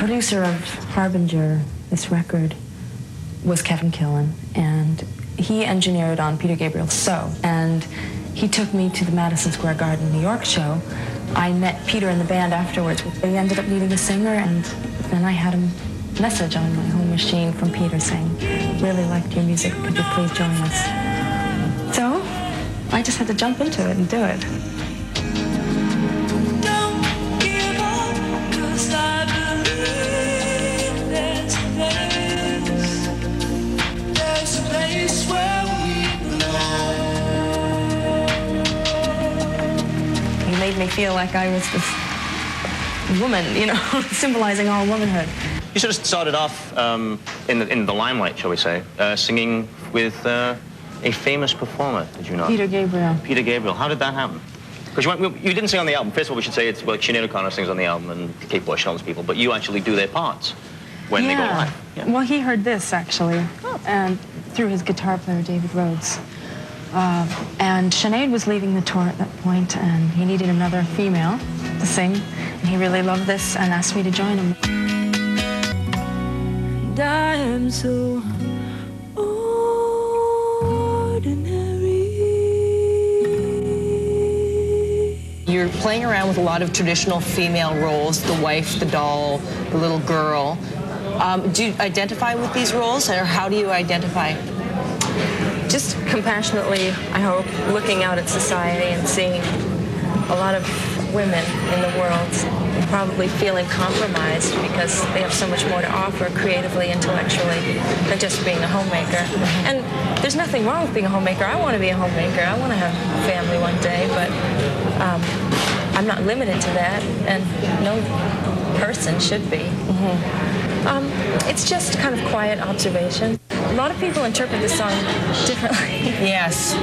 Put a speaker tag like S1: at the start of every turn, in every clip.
S1: producer of Harbinger, this record, was Kevin Killen, and he engineered on Peter Gabriel's So, and he took me to the Madison Square Garden, New York show. I met Peter and the band afterwards. They ended up needing a singer, and then I had a message on my home machine from Peter saying, really liked your music, could you please join us? So, I just had to jump into it and do it. He made me feel like I was this woman, you know, symbolizing all womanhood.
S2: You sort of started off in the limelight, shall we say, singing with a famous performer, did you not?
S1: Peter Gabriel.
S2: Peter Gabriel. How did that happen? Because you didn't sing on the album. First of all, we should say it's Sinead O'Connor sings on the album and Kate Bush and all those people, but you actually do their parts when they go live.
S1: Yeah. Well, he heard this, actually, and through his guitar player, David Rhodes. And Sinead was leaving the tour at that point, and he needed another female to sing, and he really loved this and asked me to join him. And I am so ordinary.
S3: You're playing around with a lot of traditional female roles, the wife, the doll, the little girl. Do you identify with these roles, or how do you identify?
S1: Just compassionately, I hope, looking out at society and seeing a lot of women in the world probably feeling compromised because they have so much more to offer creatively, intellectually, than just being a homemaker. And there's nothing wrong with being a homemaker. I want to be a homemaker. I want to have a family one day, but I'm not limited to that, and no person should be. It's just kind of quiet observation. A lot of people interpret this song differently.
S3: Yes.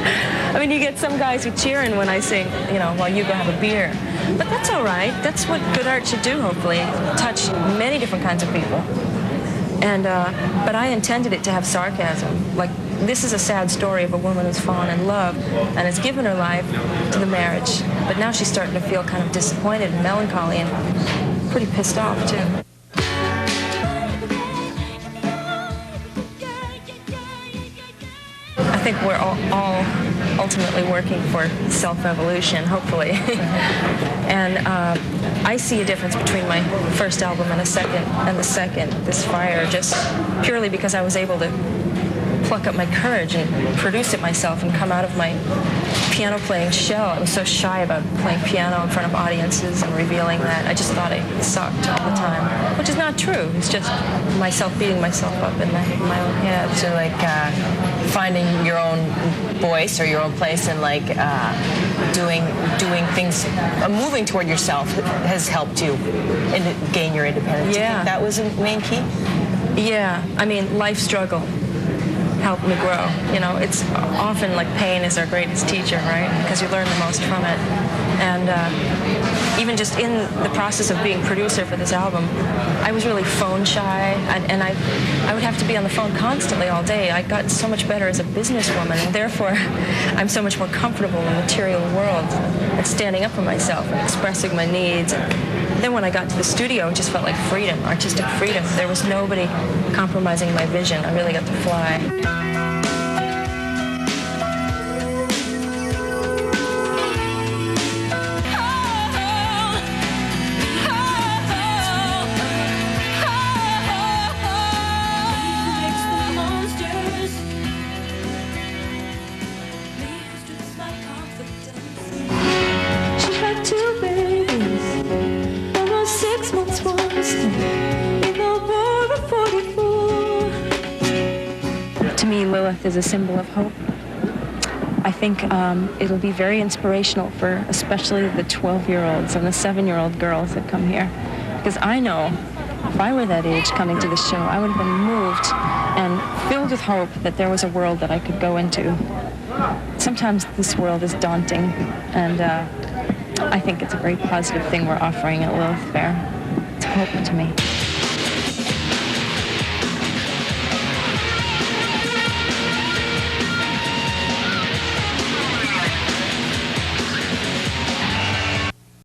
S1: I mean, you get some guys who cheer in when I sing, you know, while you go have a beer. But that's all right. That's what good art should do, hopefully. Touch many different kinds of people. And, but I intended it to have sarcasm. Like, this is a sad story of a woman who's fallen in love and has given her life to the marriage. But now she's starting to feel kind of disappointed and melancholy and pretty pissed off, too. I think we're all ultimately working for self-evolution, hopefully. And I see a difference between my first album and the second, This Fire, just purely because I was able to pluck up my courage and produce it myself and come out of my piano playing shell. I was so shy about playing piano in front of audiences and revealing that. I just thought I sucked all the time, which is not true. It's just myself beating myself up in my own head.
S3: So like finding your own voice or your own place and like doing things, moving toward yourself has helped you gain your independence.
S1: Yeah.
S3: That was a main key?
S1: Yeah, I mean, life struggle helped me grow. You know, it's often like pain is our greatest teacher, right? Because you learn the most from it. And even just in the process of being producer for this album, I was really phone shy, and I would have to be on the phone constantly all day. I got so much better as a businesswoman, and therefore I'm so much more comfortable in the material world and standing up for myself and expressing my needs. And then when I got to the studio, it just felt like freedom, artistic freedom. There was nobody compromising my vision. I really got to fly. To me, Lilith is a symbol of hope. I think it'll be very inspirational for especially the 12-year-olds and the 7-year-old girls that come here. Because I know if I were that age coming to this show, I would have been moved and filled with hope that there was a world that I could go into. Sometimes this world is daunting, and I think it's a very positive thing we're offering at Lilith Fair. It's hope to me.